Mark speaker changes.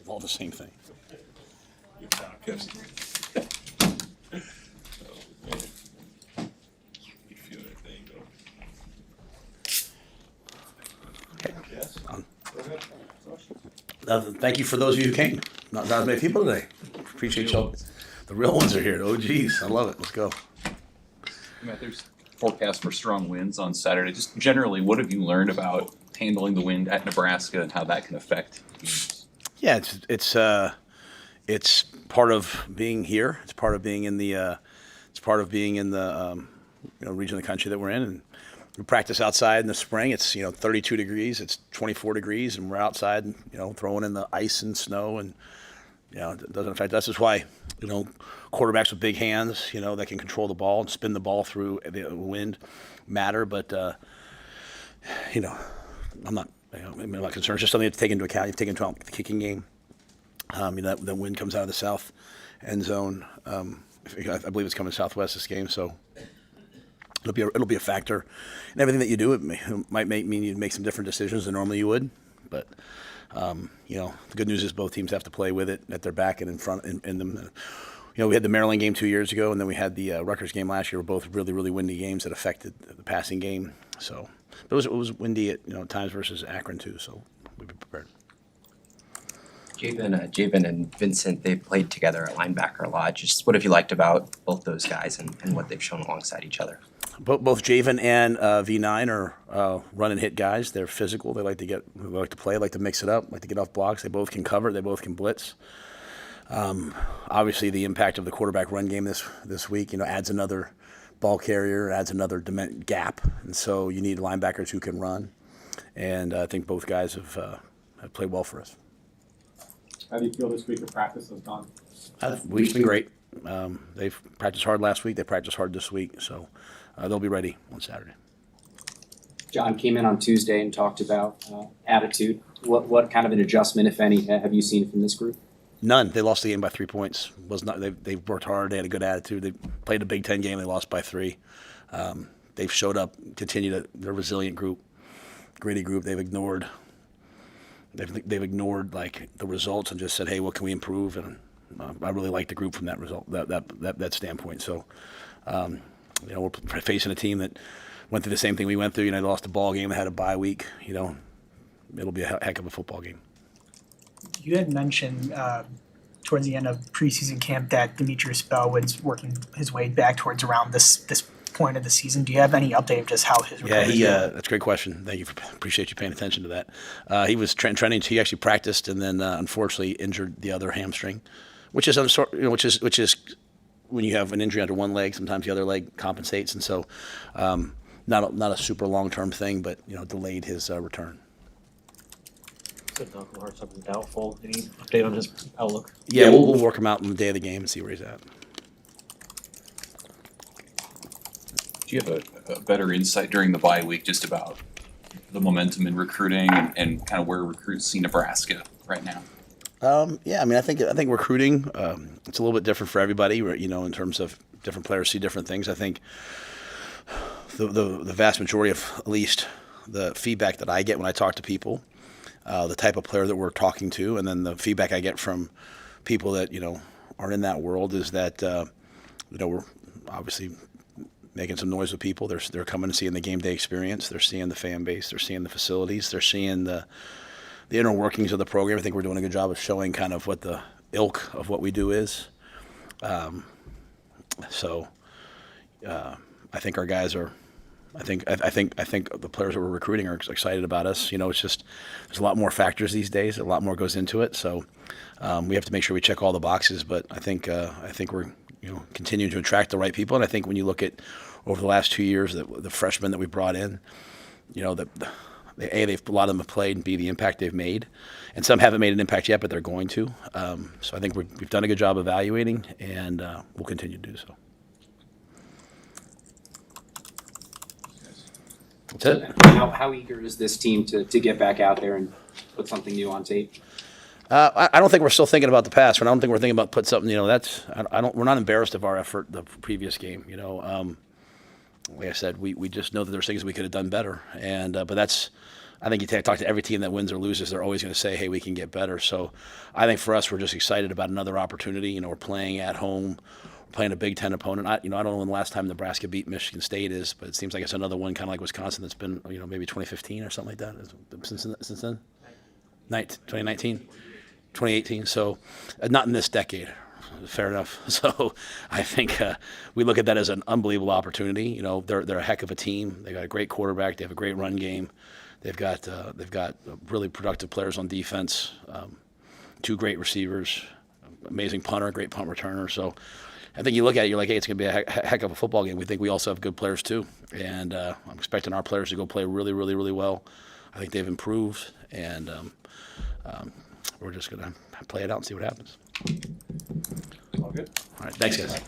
Speaker 1: It's all the same thing.
Speaker 2: Good job, Kevin. You feel that thing go.
Speaker 1: Okay.
Speaker 2: Yes. Go ahead.
Speaker 1: Thank you for those of you who came. Not as many people today. Appreciate y'all. The real ones are here. Oh, geez. I love it. Let's go.
Speaker 3: Matt, there's forecast for strong winds on Saturday. Just generally, what have you learned about handling the wind at Nebraska and how that can affect games?
Speaker 1: Yeah, it's part of being here. It's part of being in the region of the country that we're in. And we practice outside in the spring. It's 32 degrees. It's 24 degrees, and we're outside, throwing in the ice and snow, and it doesn't affect us. That's why quarterbacks with big hands, that can control the ball and spin the ball through the wind matter. But I'm not concerned. It's just something to take into account. You take into account the kicking game. That the wind comes out of the south end zone. I believe it's coming southwest this game, so it'll be a factor in everything that you do. It might mean you make some different decisions than normally you would, but the good news is both teams have to play with it at their back and in front in them. We had the Maryland game 2 years ago, and then we had the Rutgers game last year. Were both really, really windy games that affected the passing game. So, but it was windy at times versus Akron too. So we'll be prepared.
Speaker 4: Javen and Vincent, they've played together at linebacker a lot. Just what have you liked about both those guys and what they've shown alongside each other?
Speaker 1: Both Javen and V9 are run and hit guys. They're physical. They like to play, like to mix it up, like to get off blocks. They both can cover. They both can blitz. Obviously, the impact of the quarterback run game this week, adds another ball carrier, adds another gap, and so you need linebackers who can run. And I think both guys have played well for us.
Speaker 5: How do you feel this week of practice has gone?
Speaker 1: Week's been great. They've practiced hard last week. They practiced hard this week, so they'll be ready on Saturday.
Speaker 6: John came in on Tuesday and talked about attitude. What kind of an adjustment, if any, have you seen from this group?
Speaker 1: None. They lost the game by 3 points. They worked hard. They had a good attitude. They played a Big Ten game. They lost by 3. They've showed up, continued. They're a resilient group, gritty group. They've ignored like the results and just said, "Hey, what can we improve?" And I really like the group from that result, that standpoint. So, we're facing a team that went through the same thing we went through. They lost a ball game. They had a bye week. It'll be a heck of a football game.
Speaker 7: You had mentioned towards the end of preseason camp that Demetrius Bell was working his way back towards around this point of the season. Do you have any update of just how his recovery?
Speaker 1: Yeah, that's a great question. Thank you. Appreciate you paying attention to that. He was trending. He actually practiced and then unfortunately injured the other hamstring, which is when you have an injury under one leg, sometimes the other leg compensates, and so not a super long-term thing, but delayed his return.
Speaker 8: Said Malcolm Hart something doubtful. Any update on his outlook?
Speaker 1: Yeah, we'll work him out on the day of the game and see where he's at.
Speaker 3: Do you have a better insight during the bye week just about the momentum in recruiting and kind of where recruits see Nebraska right now?
Speaker 1: I think recruiting it's a little bit different for everybody. In terms of different players see different things. I think the vast majority of at least the feedback that I get when I talk to people, the type of player that we're talking to, and then the feedback I get from people that are in that world is that we're obviously making some noise with people. They're coming and seeing the game day experience. They're seeing the fan base. They're seeing the facilities. They're seeing the inner workings of the program. I think we're doing a good job of showing kind of what the ilk of what we do is. So I think our guys are. I think the players that we're recruiting are excited about us. It's just there's a lot more factors these days. A lot more goes into it. So we have to make sure we check all the boxes. But I think we're continuing to attract the right people. And I think when you look at over the last 2 years, the freshmen that we brought in, a lot of them have played, and B, the impact they've made, and some haven't made an impact yet, but they're going to. So I think we've done a good job evaluating, and we'll continue to do so. That's it.
Speaker 6: How eager is this team to get back out there and put something new on tape?
Speaker 1: I don't think we're still thinking about the past. I don't think we're thinking about put something. We're not embarrassed of our effort the previous game. Like I said, we just know that there's things we could have done better, and but that's I think you talk to every team that wins or loses, they're always going to say, hey, we can get better. So I think for us, we're just excited about another opportunity. You know, we're playing at home. We're playing a Big Ten opponent. I don't know when the last time Nebraska beat Michigan State is, but it seems like it's another one kind of like Wisconsin that's been, maybe 2015 or something like that since then? 2019? 2018. So not in this decade. Fair enough. So I think we look at that as an unbelievable opportunity. You know, they're a heck of a team. They got a great quarterback. They have a great run game. They've got really productive players on defense. 2 great receivers, amazing punter, great punt returner. So I think you look at it, you're like, hey, it's going to be a heck of a football game. We think we also have good players too, and I'm expecting our players to go play really, really, really well. I think they've improved, and we're just going to play it out and see what happens.
Speaker 2: All good?
Speaker 1: All right, thanks guys.